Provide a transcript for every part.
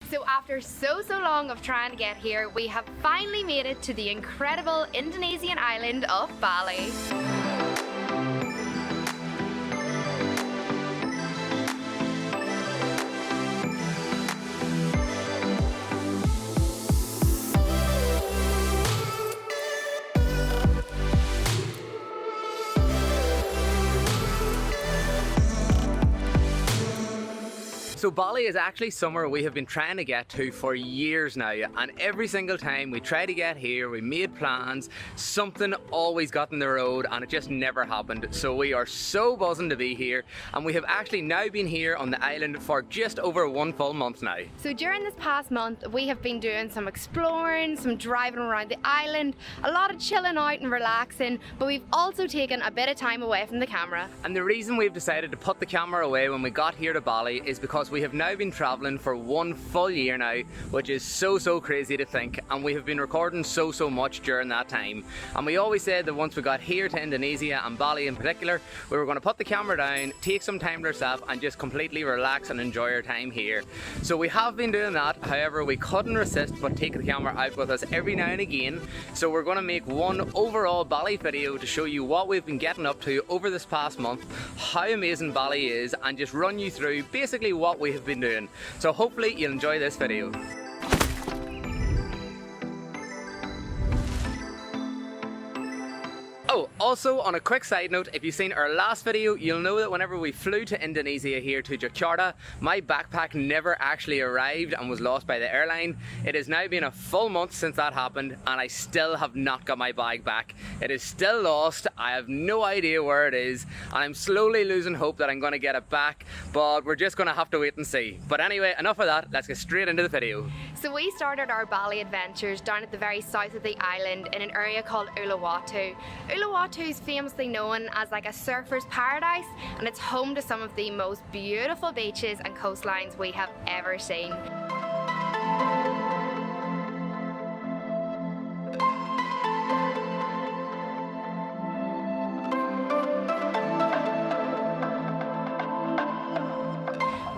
So after so long of trying to get here, we have finally made it to the incredible Indonesian island of Bali. So Bali is actually somewhere we have been trying to get to for years now, and every single time we try to get here, we made plans, something always got in the road and it just never happened. So we are so buzzing to be here, and we have actually now been here on the island for just over 1 full month now. So during this past month, we have been doing some exploring, some driving around the island, a lot of chilling out and relaxing, but we've also taken a bit of time away from the camera. And the reason we've decided to put the camera away when we got here to Bali is because we have now been travelling for 1 full year now, which is so crazy to think, and we have been recording so much during that time. And we always said that once we got here to Indonesia and Bali in particular, we were going to put the camera down, take some time to ourselves and just completely relax and enjoy our time here. So we have been doing that. However, we couldn't resist but take the camera out with us every now and again. So we're going to make one overall Bali video to show you what we've been getting up to over this past month, how amazing Bali is, and just run you through basically what we have been doing. So hopefully you'll enjoy this video. Oh, also on a quick side note, if you've seen our last video, you'll know that whenever we flew to Indonesia here to Jakarta, my backpack never actually arrived and was lost by the airline. It has now been a full month since that happened, and I still have not got my bag back. It is still lost. I have no idea where it is, and I'm slowly losing hope that I'm going to get it back, but we're just going to have to wait and see. But anyway, enough of that, let's get straight into the video. So we started our Bali adventures down at the very south of the island in an area called Uluwatu. Uluwatu is famously known as like a surfer's paradise, and it's home to some of the most beautiful beaches and coastlines we have ever seen.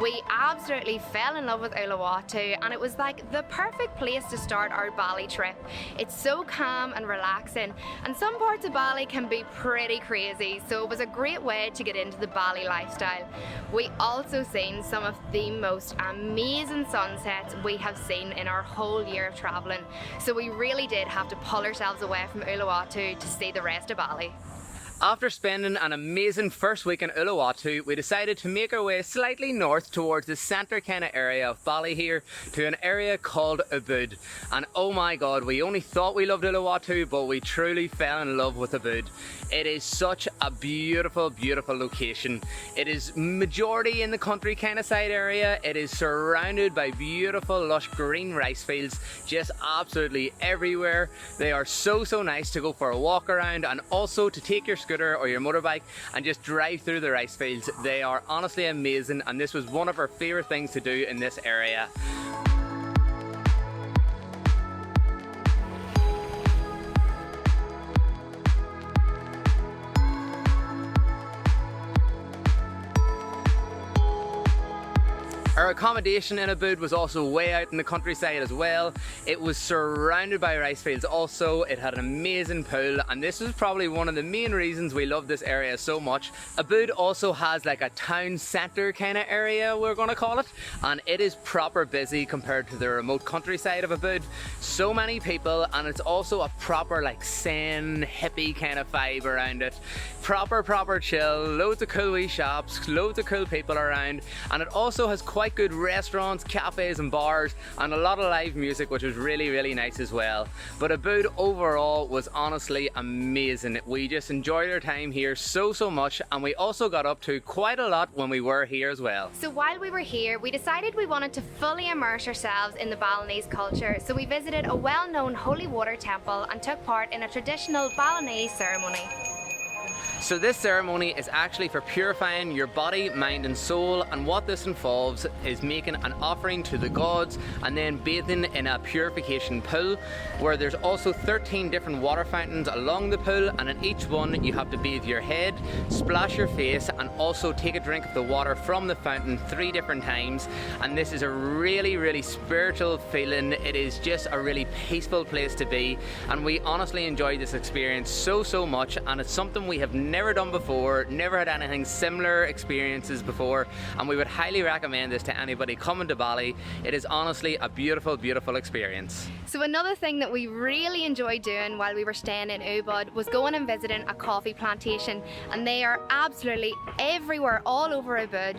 We absolutely fell in love with Uluwatu, and it was like the perfect place to start our Bali trip. It's so calm and relaxing, and some parts of Bali can be pretty crazy, so it was a great way to get into the Bali lifestyle. We also seen some of the most amazing sunsets we have seen in our whole year of travelling, so we really did have to pull ourselves away from Uluwatu to see the rest of Bali. After spending an amazing first week in Uluwatu, we decided to make our way slightly north towards the centre kind of area of Bali here to an area called Ubud. And oh my god, we only thought we loved Uluwatu, but we truly fell in love with Ubud. It is such a beautiful location. It is majority in the country kind of side area. It is surrounded by beautiful lush green rice fields just absolutely everywhere. They are so nice to go for a walk around, and also to take your scooter or your motorbike and just drive through the rice fields. They are honestly amazing, and this was one of our favourite things to do in this area. Our accommodation in Ubud was also way out in the countryside as well. It was surrounded by rice fields also. It had an amazing pool, and this was probably one of the main reasons we love this area so much. Ubud also has like a town centre kind of area, we're going to call it, and it is proper busy compared to the remote countryside of Ubud. So many people, and it's also a proper like zen hippie kind of vibe around it. Proper chill, loads of cool wee shops, loads of cool people around, and it also has quite good restaurants, cafes and bars, and a lot of live music, which was really nice as well. But Ubud overall was honestly amazing. We just enjoyed our time here so much, and we also got up to quite a lot when we were here as well. So while we were here, we decided we wanted to fully immerse ourselves in the Balinese culture, so we visited a well-known holy water temple and took part in a traditional Balinese ceremony. So this ceremony is actually for purifying your body, mind and soul, and what this involves is making an offering to the gods and then bathing in a purification pool where there's also 13 different water fountains along the pool, and in each one you have to bathe your head, splash your face and also take a drink of the water from the fountain 3 different times. And this is a really spiritual feeling. It is just a really peaceful place to be, and we honestly enjoyed this experience so much, and it's something we have never done before, never had anything similar experiences before, and we would highly recommend this to anybody coming to Bali. It is honestly a beautiful experience. So another thing that we really enjoyed doing while we were staying in Ubud was going and visiting a coffee plantation, and they are absolutely everywhere all over Ubud.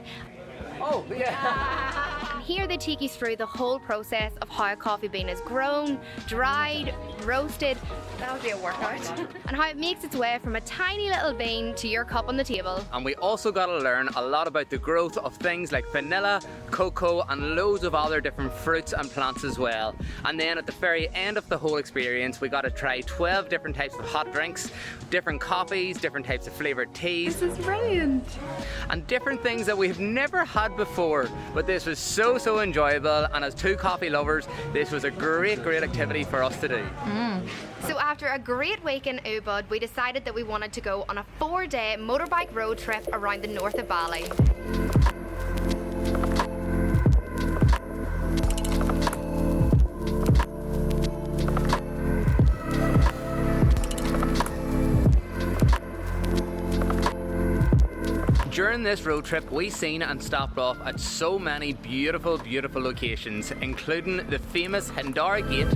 Oh, yeah. And here they take you through the whole process of how a coffee bean is grown, dried, roasted, that would be a workout, and how it makes its way from a tiny little bean to your cup on the table. And we also got to learn a lot about the growth of things like vanilla, cocoa and loads of other different fruits and plants as well. And then at the very end of the whole experience we got to try 12 different types of hot drinks, different coffees, different types of flavoured teas. This is brilliant. And different things that we've never had before, but this was so enjoyable, and as 2 coffee lovers this was a great activity for us to do. So after a great week in Ubud, we decided that we wanted to go on a 4-day motorbike road trip around the north of Bali. During this road trip, we seen and stopped off at so many beautiful locations, including the famous Hindara Gate,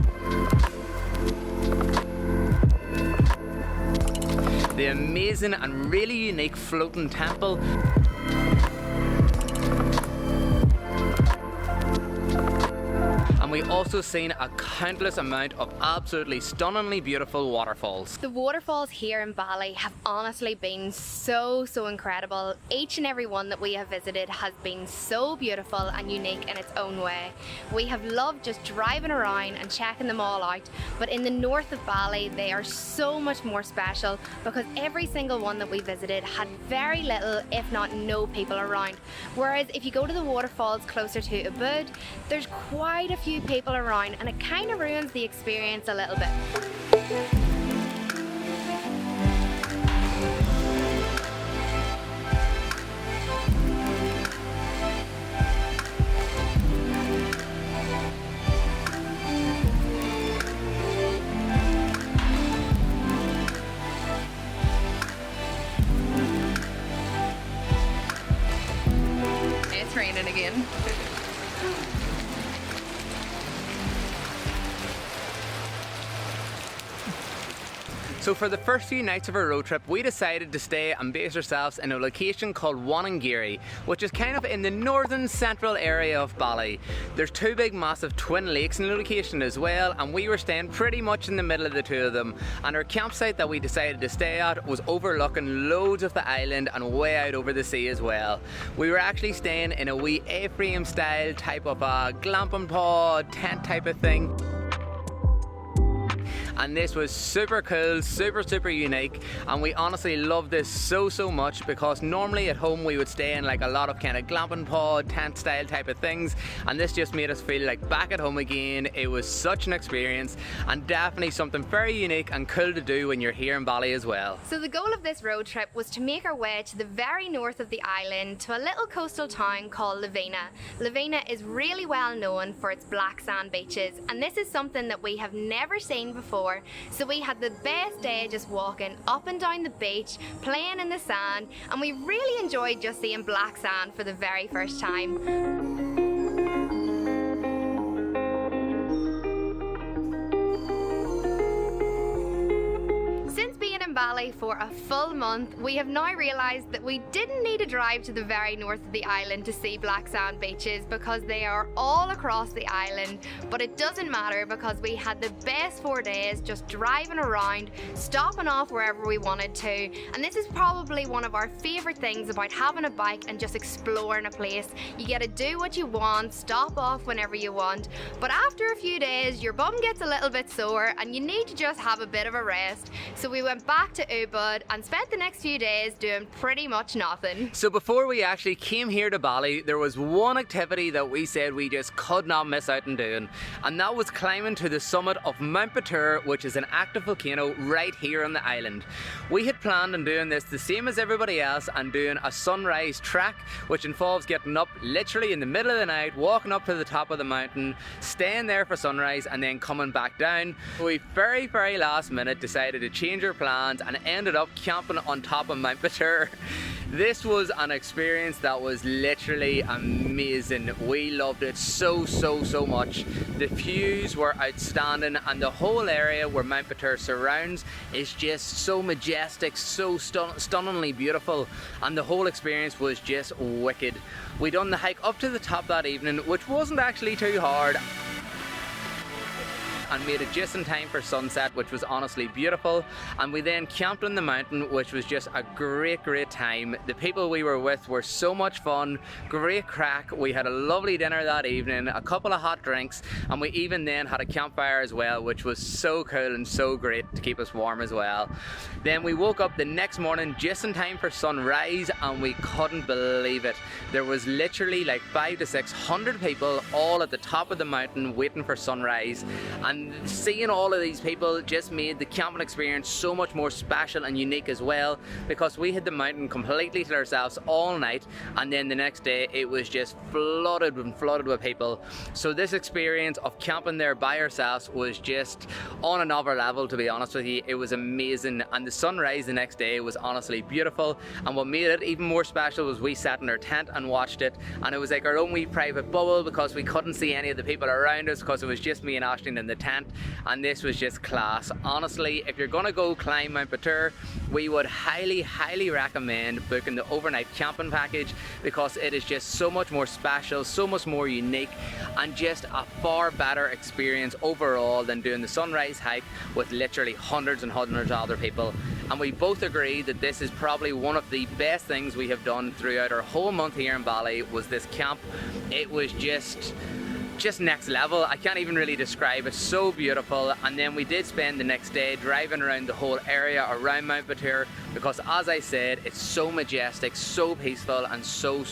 the amazing and really unique floating temple, and we also seen a countless amount of absolutely stunningly beautiful waterfalls. The waterfalls here in Bali have honestly been so incredible. Each and every one that we have visited has been so beautiful and unique in its own way. We have loved just driving around and checking them all out, but in the north of Bali they are so much more special because every single one that we visited had very little, if not no people around. Whereas if you go to the waterfalls closer to Ubud, there's quite a few people around, and it kind of ruins the experience a little bit. It's raining again. So for the first few nights of our road trip, we decided to stay and base ourselves in a location called Wanangiri, which is kind of in the northern central area of Bali. There's 2 big massive twin lakes in the location as well, and we were staying pretty much in the middle of the 2 of them. And our campsite that we decided to stay at was overlooking loads of the island and way out over the sea as well. We were actually staying in a wee A-frame style type of a glamping pod tent type of thing. And this was super cool, super unique, and we honestly loved this so much because normally at home we would stay in like a lot of kind of glamping pod, tent style type of things, and this just made us feel like back at home again. It was such an experience and definitely something very unique and cool to do when you're here in Bali as well. So the goal of this road trip was to make our way to the very north of the island to a little coastal town called Lavina. Lavina is really well known for its black sand beaches, and this is something that we have never seen before. So we had the best day just walking up and down the beach, playing in the sand, and we really enjoyed just seeing black sand for the very first time. Bali for a full month, we have now realised that we didn't need to drive to the very north of the island to see black sand beaches because they are all across the island, but it doesn't matter because we had the best 4 days just driving around, stopping off wherever we wanted to, and this is probably one of our favourite things about having a bike and just exploring a place. You get to do what you want, stop off whenever you want, but after a few days your bum gets a little bit sore and you need to just have a bit of a rest. So we went back back to Ubud and spent the next few days doing pretty much nothing. So before we actually came here to Bali, there was one activity that we said we just could not miss out on doing, and that was climbing to the summit of Mount Batur, which is an active volcano right here on the island. We had planned on doing this the same as everybody else and doing a sunrise trek, which involves getting up literally in the middle of the night, walking up to the top of the mountain, staying there for sunrise and then coming back down. We very last minute decided to change our plans and ended up camping on top of Mount Batur. This was an experience that was literally amazing. We loved it so much. The views were outstanding and the whole area where Mount Batur surrounds is just so majestic, so stunningly beautiful, and the whole experience was just wicked. We done the hike up to the top that evening, which wasn't actually too hard, and made it just in time for sunset, which was honestly beautiful. And we then camped on the mountain, which was just a great time. The people we were with were so much fun, great crack. We had a lovely dinner that evening, a couple of hot drinks, and we even then had a campfire as well, which was so cool and so great to keep us warm as well. Then we woke up the next morning just in time for sunrise, and we couldn't believe it. There was literally like 500 to 600 people all at the top of the mountain waiting for sunrise, and seeing all of these people just made the camping experience so much more special and unique as well, because we had the mountain completely to ourselves all night, and then the next day it was just flooded with people. So this experience of camping there by ourselves was just on another level, to be honest with you. It was amazing, and the sunrise the next day was honestly beautiful. And what made it even more special was we sat in our tent and watched it, and it was like our own wee private bubble, because we couldn't see any of the people around us because it was just me and Aisling in the tent, and this was just class. Honestly, if you're gonna go climb Mount Batur, we would highly recommend booking the overnight camping package, because it is just so much more special, so much more unique, and just a far better experience overall than doing the sunrise hike with literally hundreds and hundreds of other people. And we both agree that this is probably one of the best things we have done throughout our whole month here in Bali, was this camp. It was just next level. I can't even really describe it. So beautiful. And then we did spend the next day driving around the whole area around Mount Batur, because as I said, it's so majestic, so peaceful, and so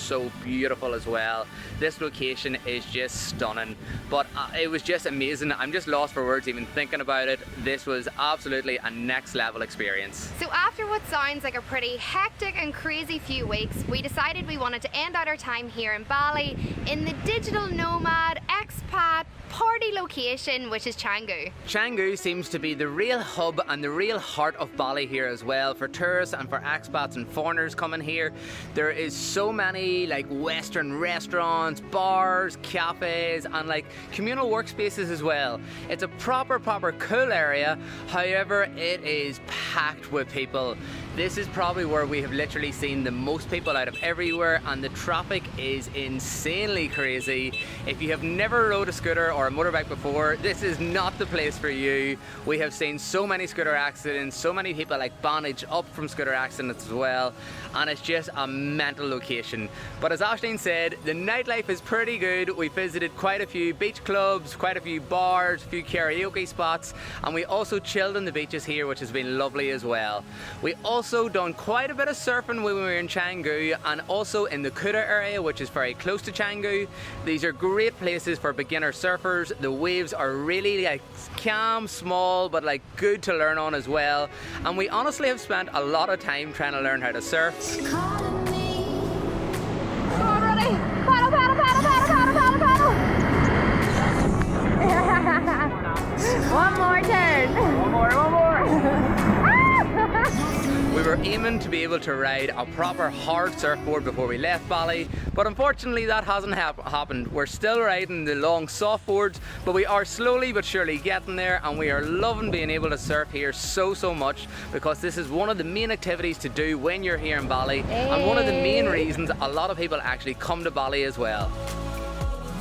beautiful as well. This location is just stunning, but it was just amazing. I'm just lost for words even thinking about it. This was absolutely a next level experience. So after what sounds like a pretty hectic and crazy few weeks, we decided we wanted to end out our time here in Bali in the digital nomad expat party location, which is Changu. Changu seems to be the real hub and the real heart of Bali here as well, for tourists and for expats and foreigners coming here. There is so many like Western restaurants, bars, cafes, and like communal workspaces as well. It's a proper cool area. However, it is packed with people. This is probably where we have literally seen the most people out of everywhere, and the traffic is insanely crazy. If you have never rode a scooter or a motorbike before, this is not the place for you. We have seen so many scooter accidents, so many people like bandaged up from scooter accidents as well, and it's just a mental location. But as Aisling said, the nightlife is pretty good. We visited quite a few beach clubs, quite a few bars, a few karaoke spots, and we also chilled on the beaches here, which has been lovely as well. We also done quite a bit of surfing when we were in Changu, and also in the Kuta area, which is very close to Changu. These are great places for beginner surfers. The waves are really like calm, small, but like good to learn on as well. And we honestly have spent a lot of time trying to learn how to surf. Come on, ready? Paddle, paddle, paddle, paddle, paddle, paddle, paddle. One more turn. One more. We were aiming to be able to ride a proper hard surfboard before we left Bali, but unfortunately that hasn't happened. We're still riding the long softboards, but we are slowly but surely getting there, and we are loving being able to surf here so much, because this is one of the main activities to do when you're here in Bali, and one of the main reasons a lot of people actually come to Bali as well.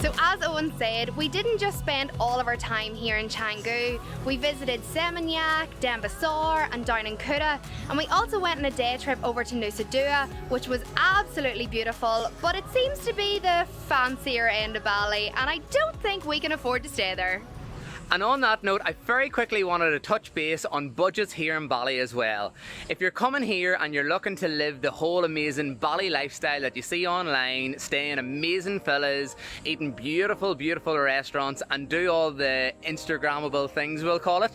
So as Eoin said, we didn't just spend all of our time here in Changu. We visited Seminyak, Denpasar and down in Kuta, and we also went on a day trip over to Nusa Dua, which was absolutely beautiful, but it seems to be the fancier end of Bali, and I don't think we can afford to stay there. And on that note, I very quickly wanted to touch base on budgets here in Bali as well. If you're coming here and you're looking to live the whole amazing Bali lifestyle that you see online, stay in amazing villas, eating beautiful, beautiful restaurants and do all the Instagrammable things, we'll call it,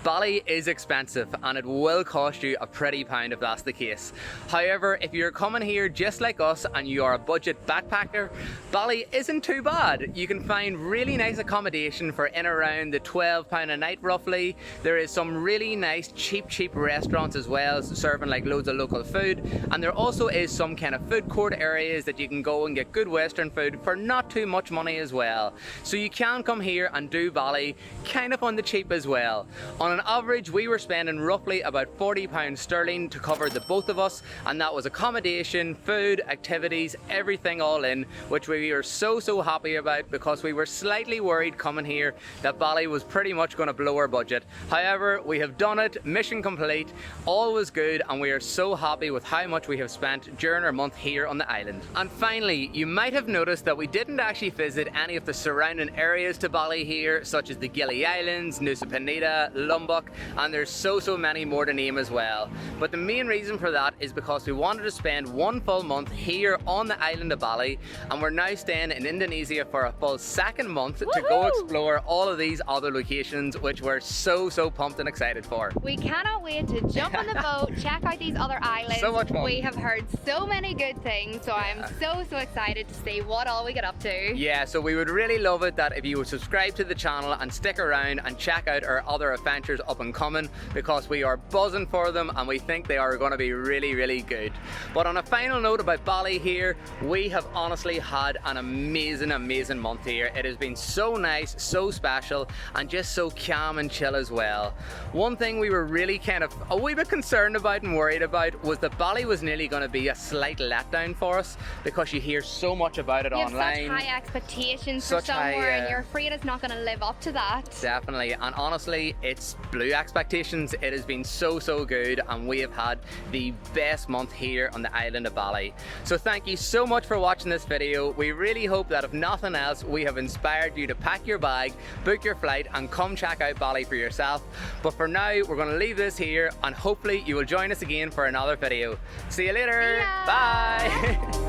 Bali is expensive and it will cost you a pretty pound if that's the case. However, if you're coming here just like us and you are a budget backpacker, Bali isn't too bad. You can find really nice accommodation for in around the £12 a night roughly. There is some really nice cheap restaurants as well, serving like loads of local food, and there also is some kind of food court areas that you can go and get good Western food for not too much money as well. So you can come here and do Bali kind of on the cheap as well. On an average, we were spending roughly about £40 sterling to cover the both of us, and that was accommodation, food, activities, everything all in, which we were so happy about because we were slightly worried coming here that Bali was pretty much going to blow our budget. However, we have done it, mission complete, all was good, and we are so happy with how much we have spent during our month here on the island. And finally, you might have noticed that we didn't actually visit any of the surrounding areas to Bali here, such as the Gili Islands, Nusa Penida, Lombok, and there's so many more to name as well. But the main reason for that is because we wanted to spend one full month here on the island of Bali, and we're now staying in Indonesia for a full second month to go explore all of these other locations, which we're so pumped and excited for. We cannot wait to jump on the boat, check out these other islands. So much fun. We have heard so many good things, so I'm so excited to see what all we get up to. Yeah, so we would really love it that if you would subscribe to the channel and stick around and check out our other adventures up and coming, because we are buzzing for them and we think they are going to be really good. But on a final note about Bali here, we have honestly had an amazing month here. It has been so nice, so special, and just so calm and chill as well. One thing we were really kind of a wee bit concerned about and worried about was that Bali was nearly going to be a slight letdown for us, because you hear so much about it online. You have such high expectations for somewhere and you're afraid it's not going to live up to that. Definitely, and honestly, it's blew expectations. It has been so good, and we have had the best month here on the island of Bali. So thank you so much for watching this video. We really hope that if nothing else, we have inspired you to pack your bag, book your flight, and come check out Bali for yourself. But for now, we're going to leave this here, and hopefully you will join us again for another video. See you later. See ya. Bye.